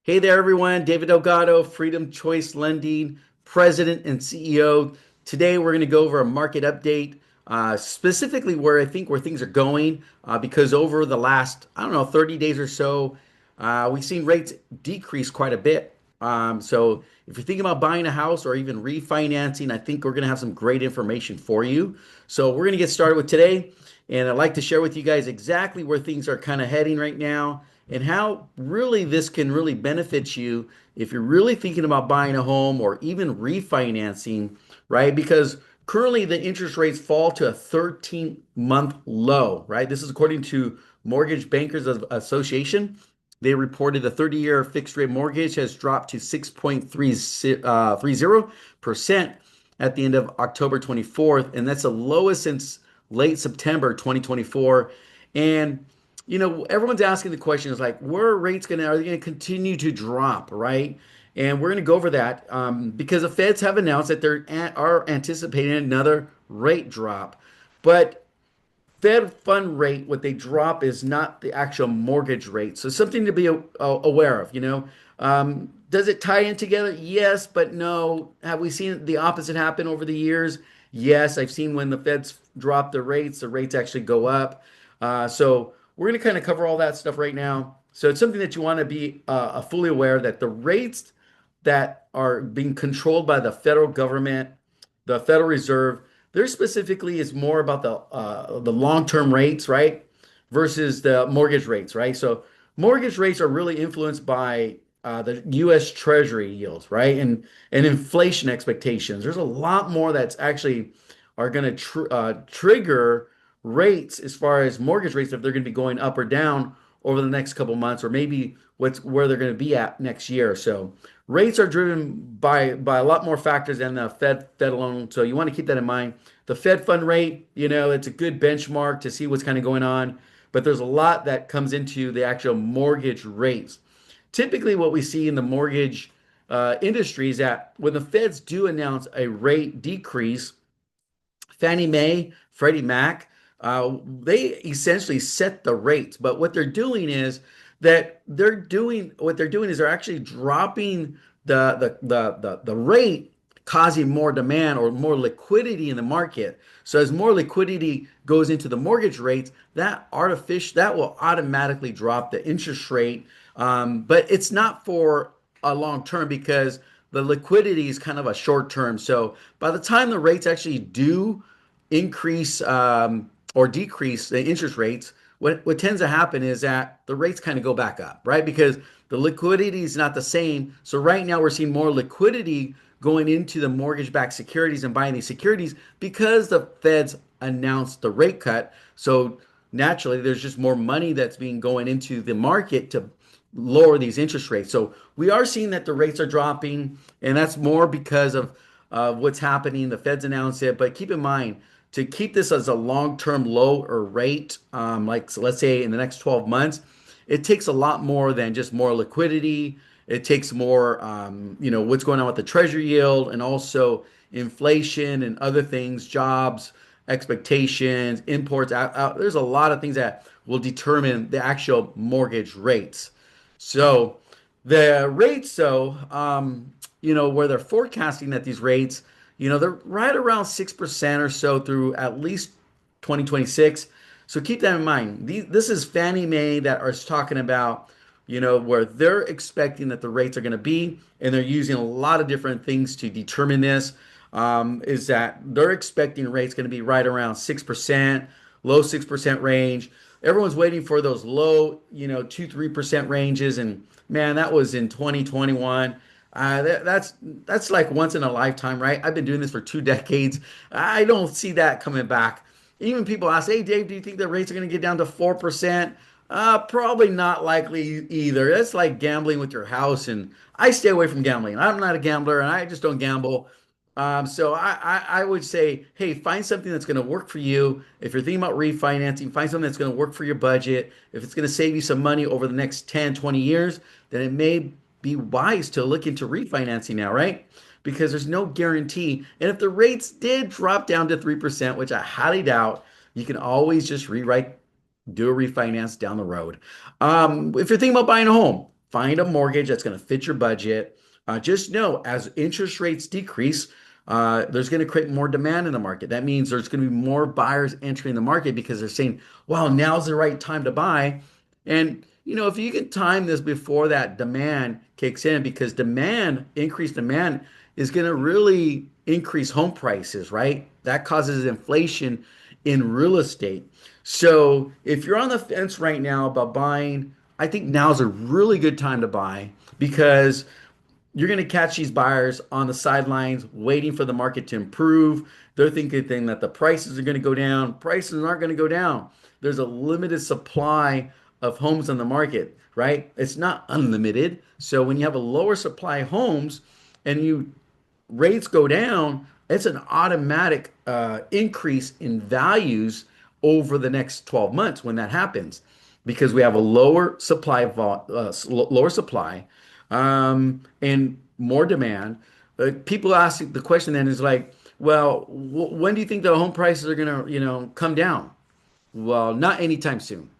Hey there, everyone. David Delgado, Freedom Choice Lending, President and CEO. Today, we're going to go over a market update, specifically where things are going, because over the last, I don't know, 30 days or so, we've seen rates decrease quite a bit. So if you're thinking about buying a house or even refinancing, I think we're going to have some great information for you. So we're going to get started with today, and I'd like to share with you guys exactly where things are kind of heading right now and how really this can really benefit you if you're really thinking about buying a home or even refinancing, right? Because currently the interest rates fall to a 13-month low, right? This is according to Mortgage Bankers Association. They reported the 30-year fixed rate mortgage has dropped to 6.30% at the end of October 24th, and that's the lowest since late September 2024. And everyone's asking the question is like, where are rates are they going to continue to drop, right? And we're going to go over that because the Feds have announced that are anticipating another rate drop. But Fed fund rate, what they drop is not the actual mortgage rate. So something to be aware of. Does it tie in together? Yes, but no. Have we seen the opposite happen over the years? Yes, I've seen when the Feds drop the rates actually go up. So we're going to kind of cover all that stuff right now. So it's something that you want to be fully aware that the rates that are being controlled by the federal government, the Federal Reserve, there specifically is more about the long-term rates, right, versus the mortgage rates, right? So mortgage rates are really influenced by the U.S. Treasury yields, right, and inflation expectations. There's a lot more that's actually are going to trigger rates as far as mortgage rates if they're going to be going up or down over the next couple months, or maybe where they're going to be at next year. So rates are driven by a lot more factors than the Fed alone. So you want to keep that in mind. The Fed fund rate, it's a good benchmark to see what's kind of going on, but there's a lot that comes into the actual mortgage rates. Typically, what we see in the mortgage industry is that when the Feds do announce a rate decrease, Fannie Mae, Freddie Mac, they essentially set the rates. But what they're doing is they're actually dropping the rate, causing more demand or more liquidity in the market. So as more liquidity goes into the mortgage rates, that will automatically drop the interest rate. But it's not for a long term because the liquidity is kind of a short term. So by the time the rates actually do increase or decrease the interest rates, what tends to happen is that the rates kind of go back up, right? Because the liquidity is not the same. So right now we're seeing more liquidity going into the mortgage-backed securities and buying these securities because the Feds announced the rate cut. So naturally, there's just more money that's being going into the market to lower these interest rates. So we are seeing that the rates are dropping, and that's more because of what's happening. The Feds announced it, but keep in mind to keep this as a long-term low or rate, so let's say in the next 12 months, it takes a lot more than just more liquidity. It takes more, what's going on with the treasury yield and also inflation and other things, jobs, expectations, imports. There's a lot of things that will determine the actual mortgage rates. So the rates, though, where they're forecasting that these rates, they're right around 6% or so through at least 2026. So keep that in mind. This is Fannie Mae that are talking about, where they're expecting that the rates are going to be, and they're using a lot of different things to determine this. Is that they're expecting rates going to be right around 6%, low 6% range. Everyone's waiting for those low, 2-3% ranges, and man, that was in 2021. That's like once in a lifetime, right? I've been doing this for 2 decades. I don't see that coming back. Even people ask, "Hey, Dave, do you think the rates are going to get down to 4%?" Probably not likely either. That's like gambling with your house, and I stay away from gambling. I'm not a gambler, and I just don't gamble. So I would say, hey, find something that's going to work for you. If you're thinking about refinancing, find something that's going to work for your budget. If it's going to save you some money over the next 10, 20 years, then it may be wise to look into refinancing now, right? Because there's no guarantee. And if the rates did drop down to 3%, which I highly doubt, you can always just do a refinance down the road. If you're thinking about buying a home, find a mortgage that's going to fit your budget. Just know as interest rates decrease, there's going to create more demand in the market. That means there's going to be more buyers entering the market because they're saying, wow, now's the right time to buy. And if you can time this before that demand kicks in, because increased demand is going to really increase home prices, right? That causes inflation in real estate. So if you're on the fence right now about buying, I think now's a really good time to buy because you're going to catch these buyers on the sidelines waiting for the market to improve. They're thinking that the prices are going to go down. Prices aren't going to go down. There's a limited supply of homes on the market, right? It's not unlimited. So when you have a lower supply of homes and rates go down, it's an automatic increase in values over the next 12 months when that happens because we have a lower supply and more demand. People ask the question then is like, well, when do you think the home prices are going to, come down? Well, not anytime soon.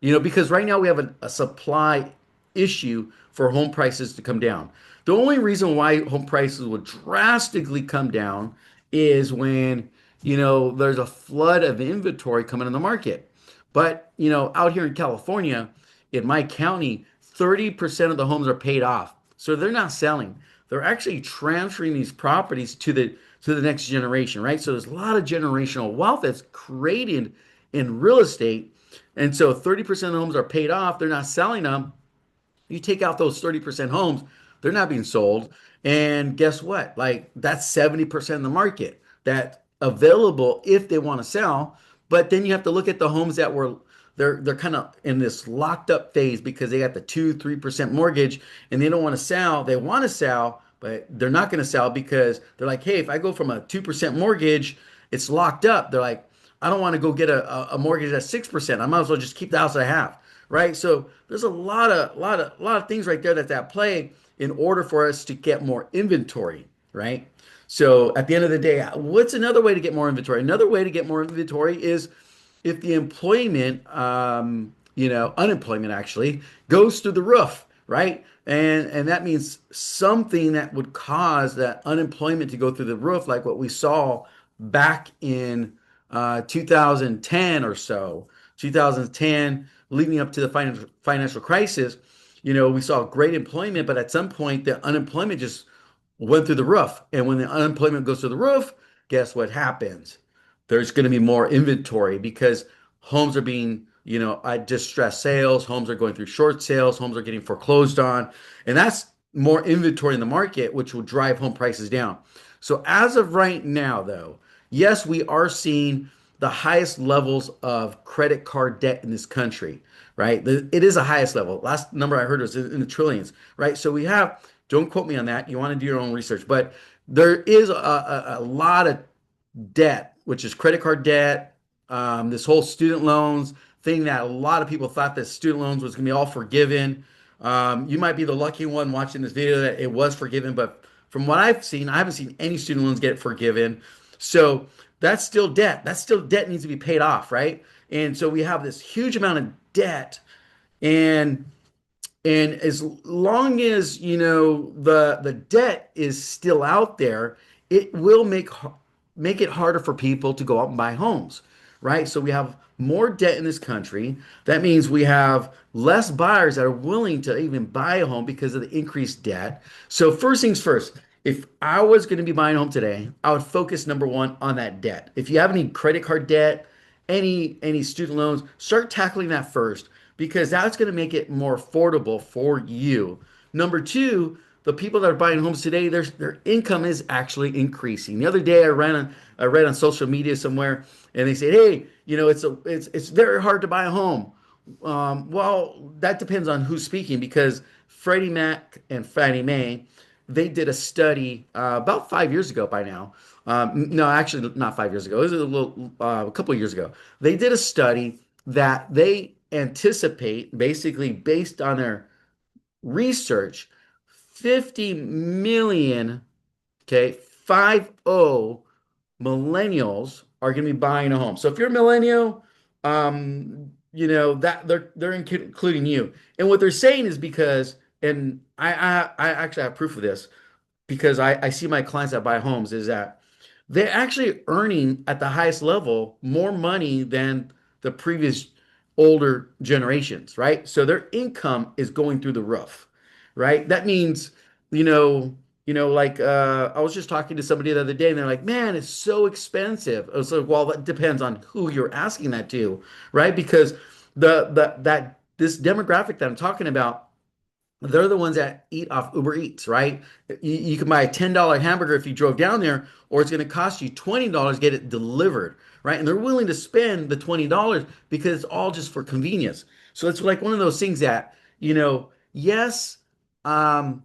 Because right now we have a supply issue for home prices to come down. The only reason why home prices will drastically come down is when, there's a flood of inventory coming in the market. But, out here in California, in my county, 30% of the homes are paid off. So they're not selling. They're actually transferring these properties to the next generation, right? So there's a lot of generational wealth that's created in real estate, and so 30% of the homes are paid off. They're not selling them. You take out those 30% homes, they're not being sold. And guess what? Like that's 70% of the market that's available if they want to sell. But then you have to look at the homes that were they're kind of in this locked up phase because they got the 2-3% mortgage and they don't want to sell. They want to sell, but they're not going to sell because they're like, hey, if I go from a 2% mortgage, it's locked up. They're like, I don't want to go get a mortgage at 6%. I might as well just keep the house I have, right? So there's a lot of things right there that's at play in order for us to get more inventory, right? So at the end of the day, what's another way to get more inventory? Another way to get more inventory is if the unemployment actually goes through the roof, right? And that means something that would cause that unemployment to go through the roof, like what we saw back in 2010 or so, 2010, leading up to the financial crisis. We saw great employment, but at some point the unemployment just went through the roof. And when the unemployment goes through the roof, guess what happens? There's going to be more inventory because homes are being, distressed sales, homes are going through short sales, homes are getting foreclosed on, and that's more inventory in the market, which will drive home prices down. So as of right now, though, yes, we are seeing the highest levels of credit card debt in this country, right? It is the highest level. Last number I heard was in the trillions, right? So we have, don't quote me on that. You want to do your own research, but there is a lot of debt, which is credit card debt, this whole student loans thing that a lot of people thought that student loans was going to be all forgiven. You might be the lucky one watching this video that it was forgiven, but from what I've seen, I haven't seen any student loans get forgiven. So that's still debt. That still debt needs to be paid off, right? And so we have this huge amount of debt, and as long as the debt is still out there, it will make it harder for people to go out and buy homes, right? So we have more debt in this country. That means we have less buyers that are willing to even buy a home because of the increased debt. So first things first, if I was going to be buying a home today, I would focus number one on that debt. If you have any credit card debt, any student loans, start tackling that first because that's going to make it more affordable for you. Number two, the people that are buying homes today, their income is actually increasing. The other day, I read on social media somewhere, and they said, "Hey, it's very hard to buy a home." Well, that depends on who's speaking because Freddie Mac and Fannie Mae, they did a study about 5 years ago by now. No, actually, not 5 years ago. It was a couple of years ago. They did a study that they anticipate, basically based on their research, 50 million, okay, 50 millennials are going to be buying a home. So if you're a millennial, that they're including you. And what they're saying is because and I actually have proof of this because I see my clients that buy homes is that they're actually earning at the highest level more money than the previous older generations, right? So their income is going through the roof, right? That means, you know, like I was just talking to somebody the other day and they're like, man, it's so expensive. I was like, well, that depends on who you're asking that to, right? Because that this demographic that I'm talking about, they're the ones that eat off Uber Eats, right? You can buy a $10 hamburger if you drove down there, or it's going to cost you $20 to get it delivered, right? And they're willing to spend the $20 because it's all just for convenience. So it's like one of those things that, yes, um,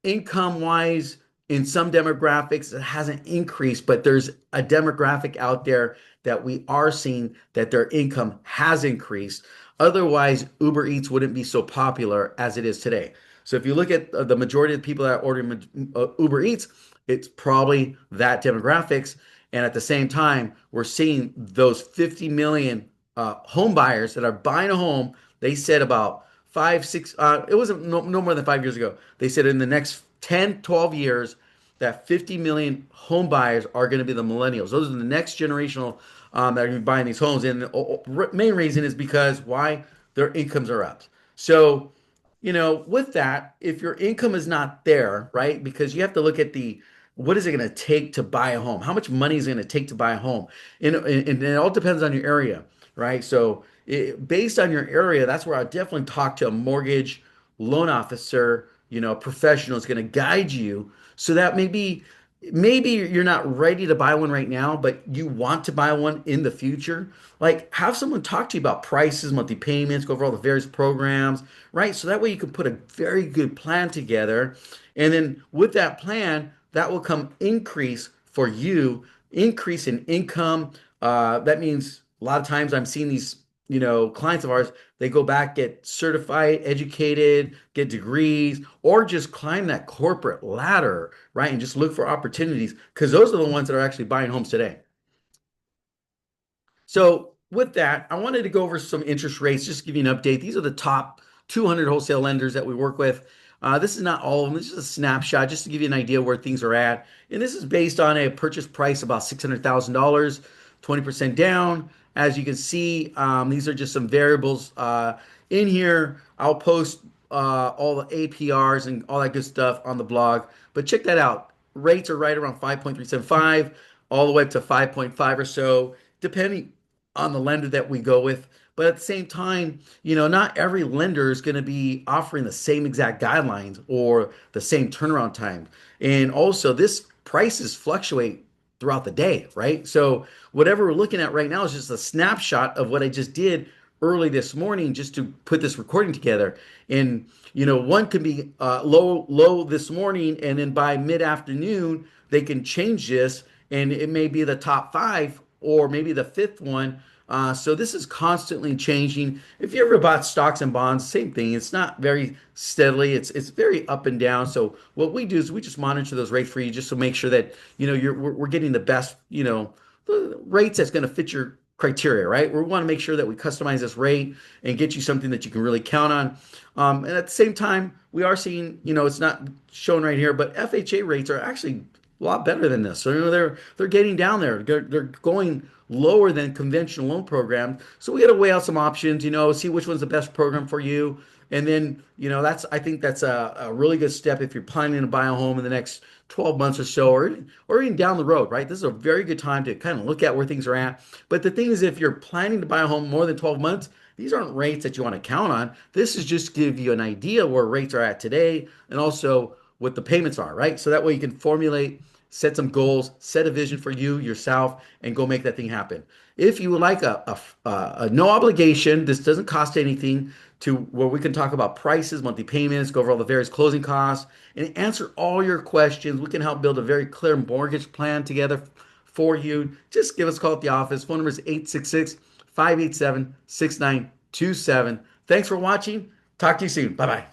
income wise, in some demographics, it hasn't increased, but there's a demographic out there that we are seeing that their income has increased. Otherwise, Uber Eats wouldn't be so popular as it is today. So if you look at the majority of the people that order Uber Eats, it's probably that demographics. And at the same time, we're seeing those 50 million home buyers that are buying a home. They said about five, six, it wasn't no more than 5 years ago. They said in the next 10, 12 years, that 50 million home buyers are going to be the millennials. Those are the next generational that are going to be buying these homes. And the main reason is because why? Their incomes are up. So, with that, if your income is not there, right? Because you have to look at what is it going to take to buy a home? How much money is it going to take to buy a home? And it all depends on your area, right? So, based on your area, that's where I definitely talk to a mortgage loan officer, professional is going to guide you so that maybe you're not ready to buy one right now, but you want to buy one in the future. Like have someone talk to you about prices, monthly payments, go over all the various programs, right? So that way you can put a very good plan together. And then with that plan, that will come increase for you, increase in income. That means a lot of times I'm seeing these, clients of ours, they go back, get certified, educated, get degrees, or just climb that corporate ladder, right? And just look for opportunities because those are the ones that are actually buying homes today. So with that, I wanted to go over some interest rates, just to give you an update. These are the top 200 wholesale lenders that we work with. This is not all of them. This is a snapshot just to give you an idea where things are at. And this is based on a purchase price about $600,000, 20% down. As you can see, these are just some variables in here. I'll post all the APRs and all that good stuff on the blog. But check that out. Rates are right around 5.375 all the way up to 5.5 or so, depending on the lender that we go with. But at the same time, not every lender is going to be offering the same exact guidelines or the same turnaround time. And also, this prices fluctuate throughout the day, right? So whatever we're looking at right now is just a snapshot of what I just did early this morning just to put this recording together. And one could be low this morning, and then by mid-afternoon they can change this, and it may be the top five or maybe the fifth one. So this is constantly changing. If you ever bought stocks and bonds, same thing. It's not very steadily. It's very up and down. So what we do is we just monitor those rates for you, just to make sure that we're getting the best the rates that's going to fit your criteria, right? We want to make sure that we customize this rate and get you something that you can really count on. And at the same time, we are seeing, it's not shown right here, but FHA rates are actually a lot better than this. So they're getting down there. They're going lower than conventional loan programs. So we got to weigh out some options, see which one's the best program for you. And then, I think that's a really good step if you're planning to buy a home in the next 12 months or so, or even down the road, right? This is a very good time to kind of look at where things are at. But the thing is, if you're planning to buy a home more than 12 months, these aren't rates that you want to count on. This is just give you an idea where rates are at today and also what the payments are, right? So that way you can formulate, set some goals, set a vision for you, yourself, and go make that thing happen. If you would like a no obligation, this doesn't cost anything, to where we can talk about prices, monthly payments, go over all the various closing costs, and answer all your questions. We can help build a very clear mortgage plan together for you. Just give us a call at the office. Phone number is 866 587 6927. Thanks for watching. Talk to you soon. Bye bye.